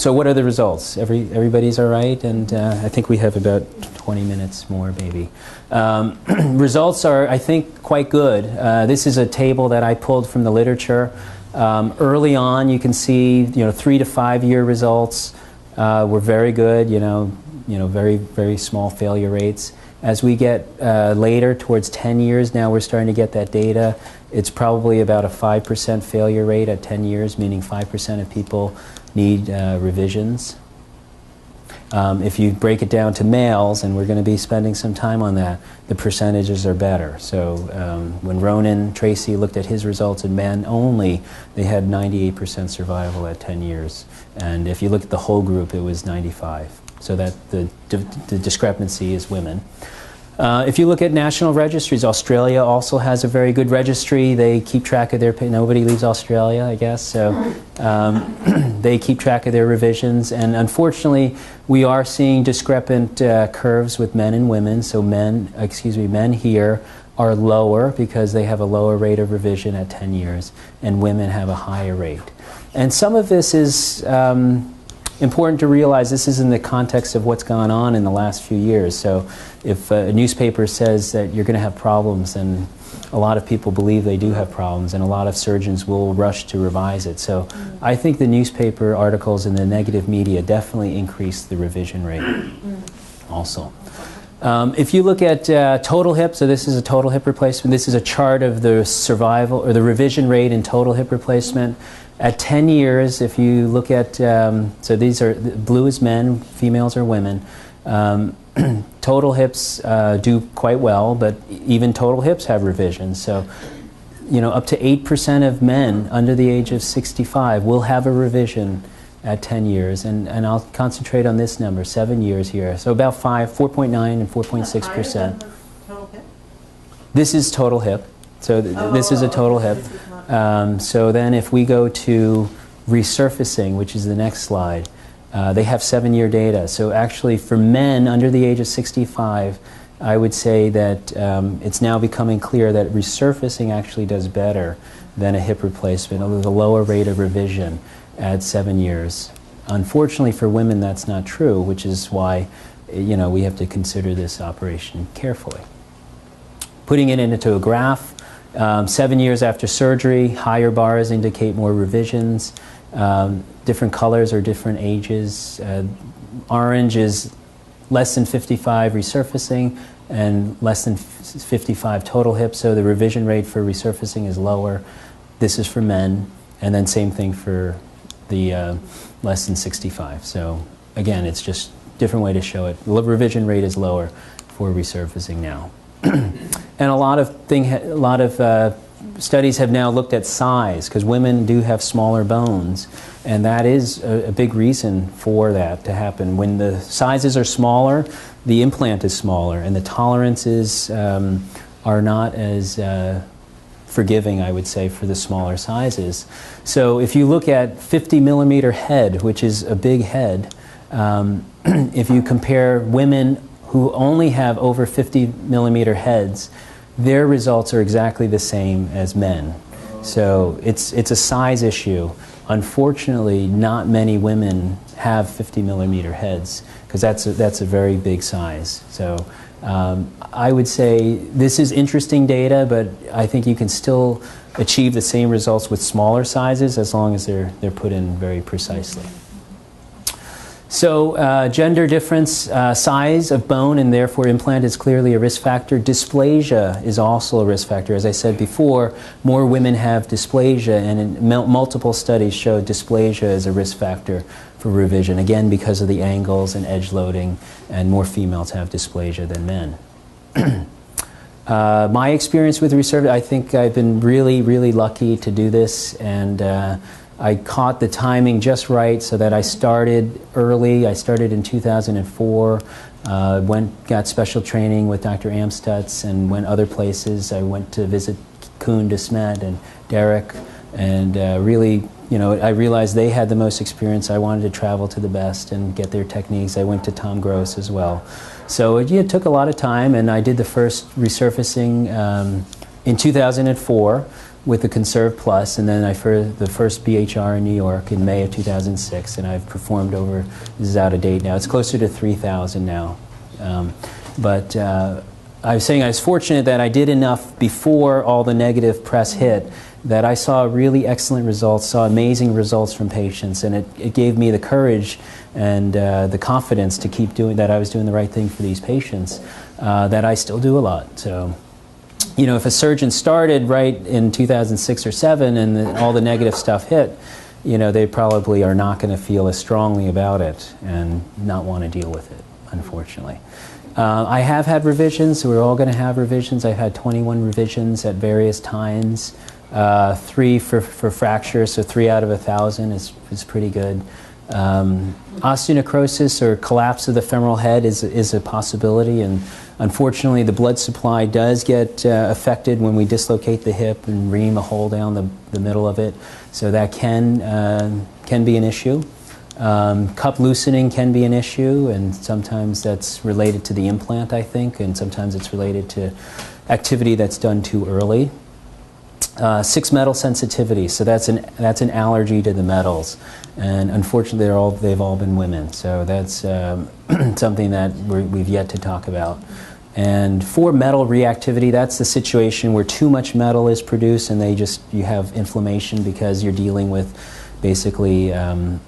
So what are the results? Everybody's all right? And I think we have about 20 minutes more, maybe. Results are, I think, quite good. This is a table that I pulled from the literature. Early on, you can see, 3 to 5 year results were very good. Very, very small failure rates. As we get later, towards 10 years, now we're starting to get that data. It's probably about a 5% failure rate at 10 years, meaning 5% of people need revisions. If you break it down to males, and we're going to be spending some time on that, the percentages are better. So when Ronan Tracy looked at his results in men only, they had 98% survival at 10 years. And if you look at the whole group, it was 95. So that the discrepancy is women. If you look at national registries, Australia also has a very good registry. They keep track of their, nobody leaves Australia, I guess, so they keep track of their revisions. And unfortunately, we are seeing discrepant curves with men and women. So men here are lower because they have a lower rate of revision at 10 years, and women have a higher rate. And some of this is important to realize. This is in the context of what's gone on in the last few years. So if a newspaper says that you're going to have problems, then a lot of people believe they do have problems, and a lot of surgeons will rush to revise it. So I think the newspaper articles in the negative media definitely increase the revision rate also. If you look at total hip, so this is a total hip replacement. This is a chart of the survival or the revision rate in total hip replacement. At 10 years, if you look at, so these are, blue is men, females are women. Total hips do quite well, but even total hips have revisions. So, up to 8% of men under the age of 65 will have a revision at 10 years. And I'll concentrate on this number, 7 years here. So about 4.9 and 4.6%. This is total hip. So this is a total hip. So then if we go to resurfacing, which is the next slide, they have 7-year data. So actually for men under the age of 65, I would say that it's now becoming clear that resurfacing actually does better than a hip replacement with a lower rate of revision at 7 years. Unfortunately for women, that's not true, which is why we have to consider this operation carefully. Putting it into a graph, 7 years after surgery, higher bars indicate more revisions. Different colors are different ages. Orange is less than 55 resurfacing and less than 55 total hips, so the revision rate for resurfacing is lower. This is for men, and then same thing for the less than 65. So again, it's just a different way to show it. The revision rate is lower for resurfacing now. And a lot of studies have now looked at size, because women do have smaller bones, and that is a big reason for that to happen. When the sizes are smaller, the implant is smaller, and the tolerances are not as forgiving, I would say, for the smaller sizes. So if you look at 50 millimeter head, which is a big head, if you compare women who only have over 50 millimeter heads, their results are exactly the same as men. So it's a size issue. Unfortunately, not many women have 50 millimeter heads, because that's a very big size. So I would say this is interesting data, but I think you can still achieve the same results with smaller sizes as long as they're put in very precisely. So gender difference, size of bone and therefore implant is clearly a risk factor. Dysplasia is also a risk factor. As I said before, more women have dysplasia, and in multiple studies show dysplasia as a risk factor for revision, again because of the angles and edge loading, and more females have dysplasia than men. My experience with resurfacing, I think I've been really, really lucky to do this, and I caught the timing just right so that I started early. I started in 2004, got special training with Dr. Amstutz and went other places. I went to visit Koen de Smet and Derek, and really, I realized they had the most experience. I wanted to travel to the best and get their techniques. I went to Tom Gross as well. So it took a lot of time, and I did the first resurfacing in 2004. with the Conserve Plus, and then the first BHR in New York in May of 2006, and I've performed over, this is out of date now, it's closer to 3,000 now. But I was saying I was fortunate that I did enough before all the negative press hit that I saw really excellent results, saw amazing results from patients, and it gave me the courage and the confidence to keep doing that. I was doing the right thing for these patients, that I still do a lot. So, you know, if a surgeon started right in 2006 or 7 and all the negative stuff hit, you know, they probably are not going to feel as strongly about it and not want to deal with it, unfortunately. I have had revisions. We're all going to have revisions. I've had 21 revisions at various times. 3 for fractures, so 3 out of 1,000 is pretty good. Osteonecrosis or collapse of the femoral head is a possibility, and unfortunately the blood supply does get affected when we dislocate the hip and ream a hole down the middle of it, so that can be an issue. Cup loosening can be an issue, and sometimes that's related to the implant, I think, and sometimes it's related to activity that's done too early. 6 metal sensitivity, so that's an allergy to the metals, and unfortunately they've all been women, so that's something that we've yet to talk about. And 4 metal reactivity, that's the situation where too much metal is produced and you have inflammation because you're dealing with basically an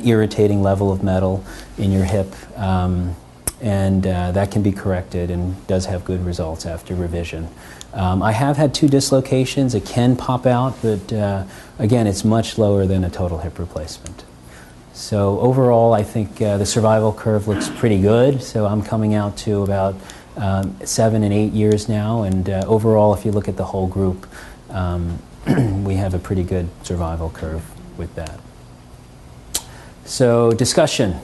irritating level of metal in your hip, and that can be corrected and does have good results after revision. I have had 2 dislocations. It can pop out, but again, it's much lower than a total hip replacement. So overall, I think the survival curve looks pretty good. So I'm coming out to about 7 and 8 years now, and overall, if you look at the whole group, we have a pretty good survival curve with that. So discussion.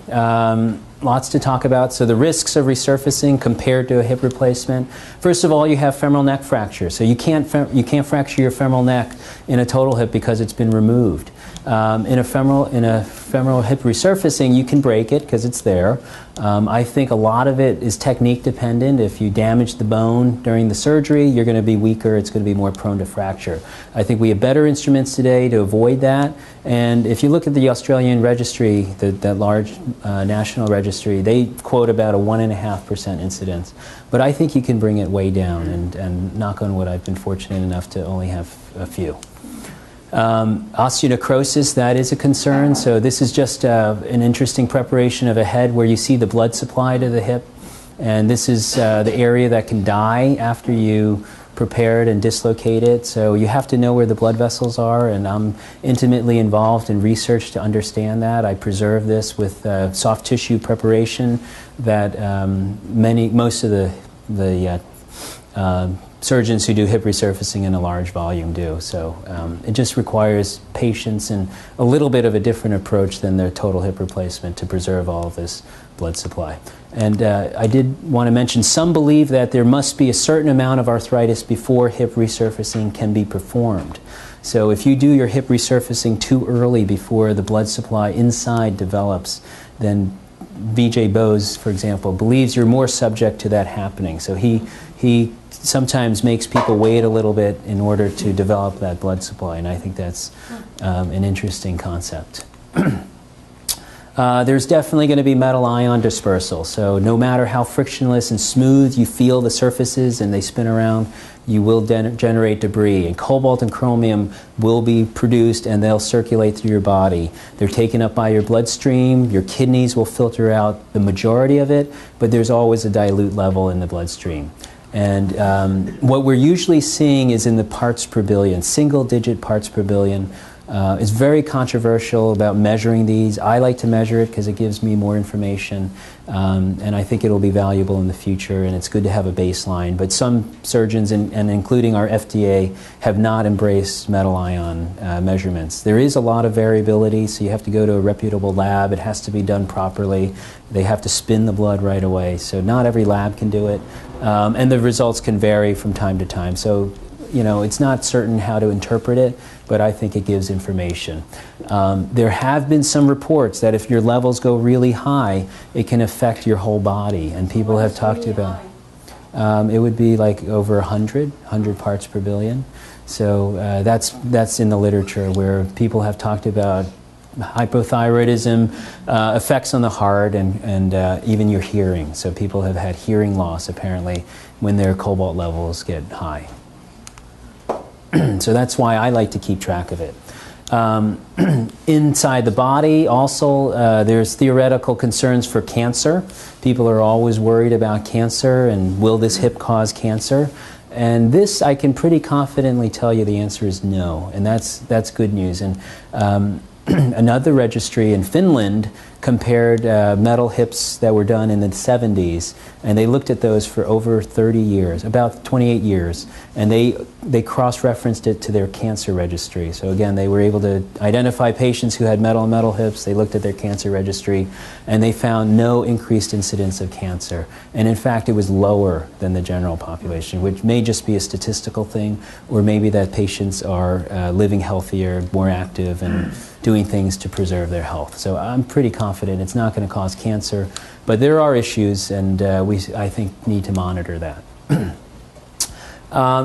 Lots to talk about. So the risks of resurfacing compared to a hip replacement. First of all, you have femoral neck fracture. So you can't fracture your femoral neck in a total hip because it's been removed. In a femoral hip resurfacing, you can break it because it's there. I think a lot of it is technique dependent. If you damage the bone during the surgery, you're going to be weaker. It's going to be more prone to fracture. I think we have better instruments today to avoid that. And if you look at the Australian registry, that large national registry, they quote about a 1.5% incidence. But I think you can bring it way down, and knock on wood, I've been fortunate enough to only have a few. Osteonecrosis, that is a concern. So this is just an interesting preparation of a head where you see the blood supply to the hip. And this is the area that can die after you prepare it and dislocate it. So you have to know where the blood vessels are, and I'm intimately involved in research to understand that. I preserve this with soft tissue preparation that most of the surgeons who do hip resurfacing in a large volume do. So it just requires patience and a little bit of a different approach than their total hip replacement to preserve all of this blood supply. And I did want to mention, some believe that there must be a certain amount of arthritis before hip resurfacing can be performed. So if you do your hip resurfacing too early before the blood supply inside develops, then V.J. Bose, for example, believes you're more subject to that happening. So he sometimes makes people wait a little bit in order to develop that blood supply, and I think that's an interesting concept. There's definitely going to be metal ion dispersal, so no matter how frictionless and smooth you feel the surfaces and they spin around, you will generate debris, and cobalt and chromium will be produced and they'll circulate through your body. They're taken up by your bloodstream, your kidneys will filter out the majority of it, but there's always a dilute level in the bloodstream. And what we're usually seeing is in the parts per billion, single-digit parts per billion. It's very controversial about measuring these. I like to measure it because it gives me more information, and I think it'll be valuable in the future, and it's good to have a baseline. But some surgeons, and including our FDA, have not embraced metal ion measurements. There is a lot of variability, so you have to go to a reputable lab. It has to be done properly. They have to spin the blood right away, so not every lab can do it. And the results can vary from time to time. So, you know, it's not certain how to interpret it, but I think it gives information. There have been some reports that if your levels go really high, it can affect your whole body, and people have talked about it would be like over 100 parts per billion. So that's in the literature where people have talked about hypothyroidism, effects on the heart, and even your hearing. So people have had hearing loss apparently when their cobalt levels get high. So that's why I like to keep track of it. Inside the body also there's theoretical concerns for cancer. People are always worried about cancer and will this hip cause cancer? And this I can pretty confidently tell you the answer is no, and that's good news. And another registry in Finland compared metal hips that were done in the 70s, and they looked at those for over 30 years, about 28 years, and they cross-referenced it to their cancer registry. So again, they were able to identify patients who had metal hips. They looked at their cancer registry, and they found no increased incidence of cancer. And in fact, it was lower than the general population, which may just be a statistical thing, or maybe that patients are living healthier, more active, and doing things to preserve their health. So I'm pretty confident it's not going to cause cancer, but there are issues, and I think, need to monitor that.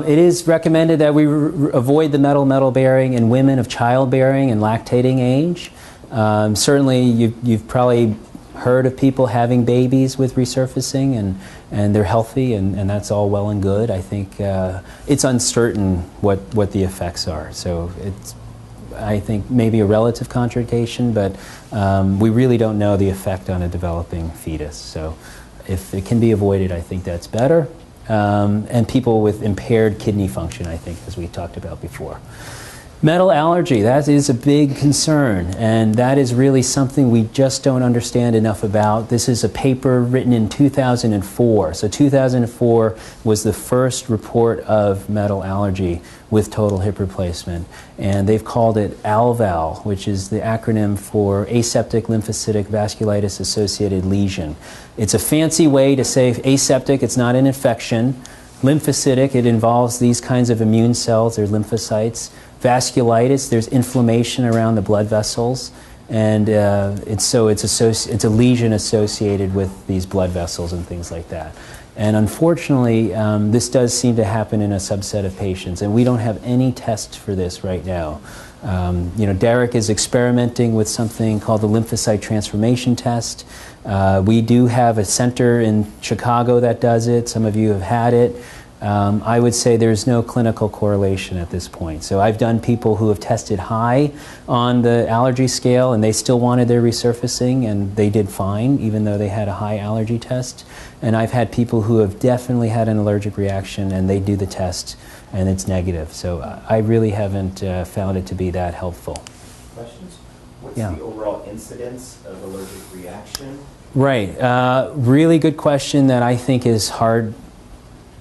It is recommended that we avoid the metal bearing in women of childbearing and lactating age. Certainly, you've probably heard of people having babies with resurfacing, and they're healthy, and that's all well and good. I think it's uncertain what the effects are. So it's, I think, maybe a relative contraindication, but we really don't know the effect on a developing fetus. So if it can be avoided, I think that's better. And people with impaired kidney function, I think, as we talked about before. Metal allergy, that is a big concern, and that is really something we just don't understand enough about. This is a paper written in 2004. So 2004 was the first report of metal allergy with total hip replacement, and they've called it ALVAL, which is the acronym for aseptic lymphocytic vasculitis associated lesion. It's a fancy way to say aseptic, it's not an infection. Lymphocytic, it involves these kinds of immune cells, they're lymphocytes. Vasculitis, there's inflammation around the blood vessels, and it's a lesion associated with these blood vessels and things like that. And unfortunately, this does seem to happen in a subset of patients, and we don't have any tests for this right now. You know, Derek is experimenting with something called the lymphocyte transformation test. We do have a center in Chicago that does it. Some of you have had it. I would say there's no clinical correlation at this point. So I've done people who have tested high on the allergy scale and they still wanted their resurfacing and they did fine even though they had a high allergy test. And I've had people who have definitely had an allergic reaction and they do the test and it's negative. So I really haven't found it to be that helpful. Questions? What's the overall incidence of allergic reaction? Right. Really good question that I think is hard,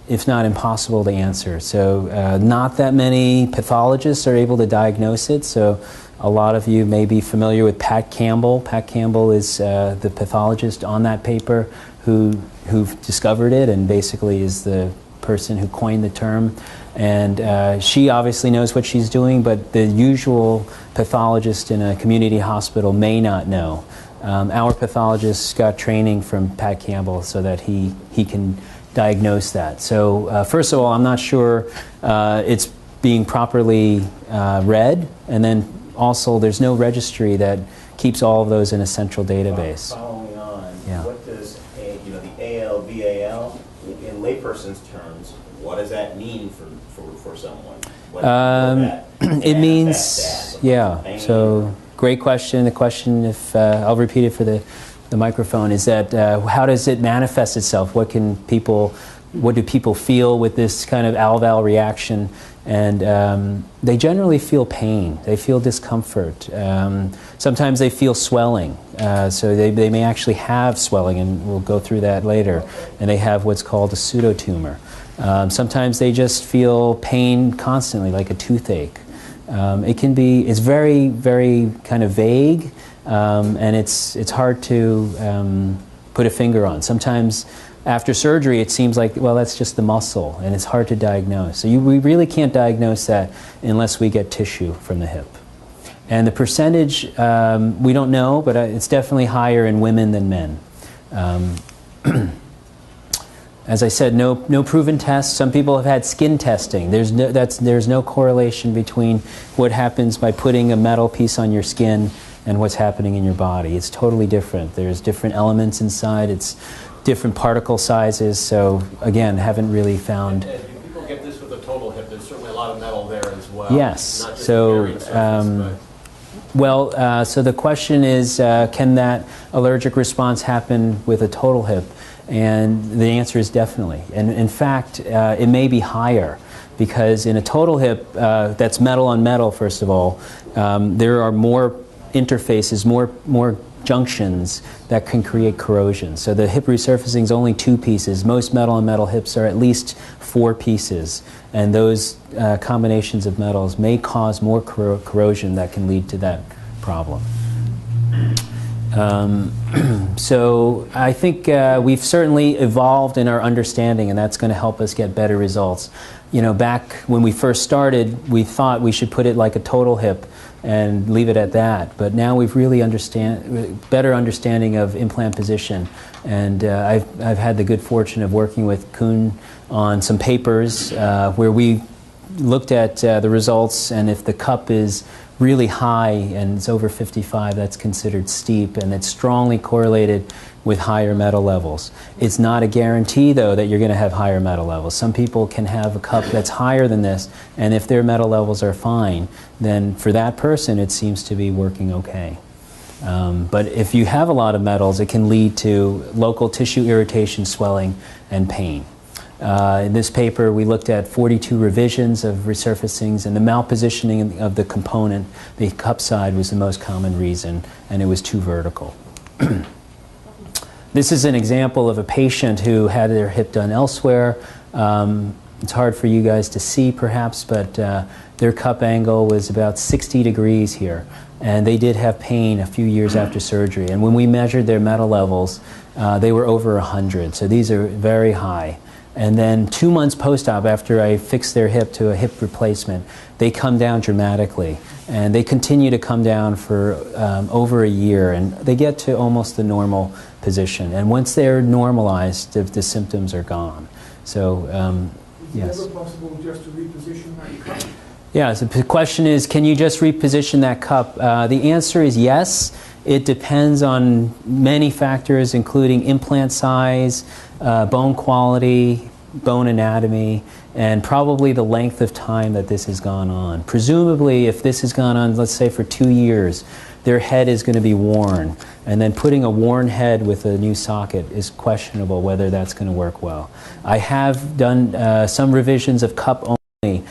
if not impossible, to answer. So not that many pathologists are able to diagnose it. So a lot of you may be familiar with Pat Campbell. Pat Campbell is the pathologist on that paper who discovered it and basically is the person who coined the term. And she obviously knows what she's doing, but the usual pathologist in a community hospital may not know. Our pathologist got training from Pat Campbell so that he can diagnose that. So first of all, I'm not sure it's being properly read, and then also there's no registry that keeps all of those in a central database. Following on, what does the ALVAL, in layperson's terms, what does that mean for someone? It means, so great question. The question, if I'll repeat it for the microphone, is that how does it manifest itself? What do people feel with this kind of ALVAL reaction? And they generally feel pain. They feel discomfort. Sometimes they feel swelling. So they may actually have swelling, and we'll go through that later. And they have what's called a pseudotumor. Sometimes they just feel pain constantly, like a toothache. It's very, very kind of vague. And it's hard to put a finger on. Sometimes after surgery it seems like, well, that's just the muscle, and it's hard to diagnose. So we really can't diagnose that unless we get tissue from the hip. And the percentage, we don't know, but it's definitely higher in women than men. As I said, no proven tests. Some people have had skin testing. There's no correlation between what happens by putting a metal piece on your skin and what's happening in your body. It's totally different. There's different elements inside. It's different particle sizes. So again, haven't really found. And do people get this with a total hip? There's certainly a lot of metal there as well. Yes. Not just So. the surface, Well, so the question is, can that allergic response happen with a total hip? And the answer is definitely. And in fact, it may be higher, because in a total hip, that's metal on metal, first of all, there are more interfaces, more junctions that can create corrosion. So the hip resurfacing is only 2 pieces. Most metal on metal hips are at least 4 pieces. And those combinations of metals may cause more corrosion that can lead to that problem. So I think we've certainly evolved in our understanding, and that's going to help us get better results. You know, back when we first started, we thought we should put it like a total hip and leave it at that. But now we've really better understanding of implant position. And I've had the good fortune of working with Kuhn on some papers where we looked at the results, and if the cup is really high and it's over 55, that's considered steep, and it's strongly correlated with higher metal levels. It's not a guarantee, though, that you're going to have higher metal levels. Some people can have a cup that's higher than this, and if their metal levels are fine, then for that person it seems to be working okay. But if you have a lot of metals, it can lead to local tissue irritation, swelling, and pain. In this paper, we looked at 42 revisions of resurfacings, and the malpositioning of the component, the cup side, was the most common reason, and it was too vertical. This is an example of a patient who had their hip done elsewhere. It's hard for you guys to see, perhaps, but their cup angle was about 60 degrees here, and they did have pain a few years after surgery. And when we measured their metal levels, they were over 100, so these are very high. And then 2 months post-op, after I fixed their hip to a hip replacement, they come down dramatically. And they continue to come down for over a year, and they get to almost the normal position. And once they're normalized, the symptoms are gone. So, yes. Is it ever possible just to reposition that cup? Yeah, so the question is, can you just reposition that cup? The answer is yes. It depends on many factors, including implant size, bone quality, bone anatomy, and probably the length of time that this has gone on. Presumably, if this has gone on, let's say, for 2 years, their head is going to be worn. And then putting a worn head with a new socket is questionable whether that's going to work well. I have done some revisions of cup only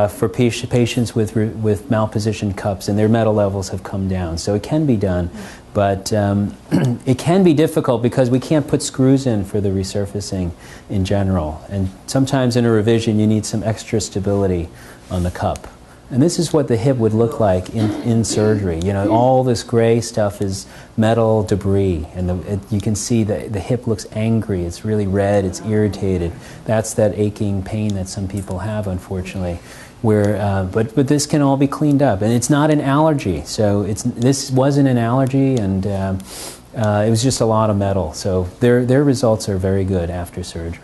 for patients with malpositioned cups, and their metal levels have come down. So it can be done, but it can be difficult because we can't put screws in for the resurfacing in general. And sometimes in a revision you need some extra stability on the cup. And this is what the hip would look like in surgery. You know, all this gray stuff is metal debris, and you can see the hip looks angry. It's really red. It's irritated. That's that aching pain that some people have, unfortunately. But this can all be cleaned up, and it's not an allergy. So this wasn't an allergy, and it was just a lot of metal. So their results are very good after surgery.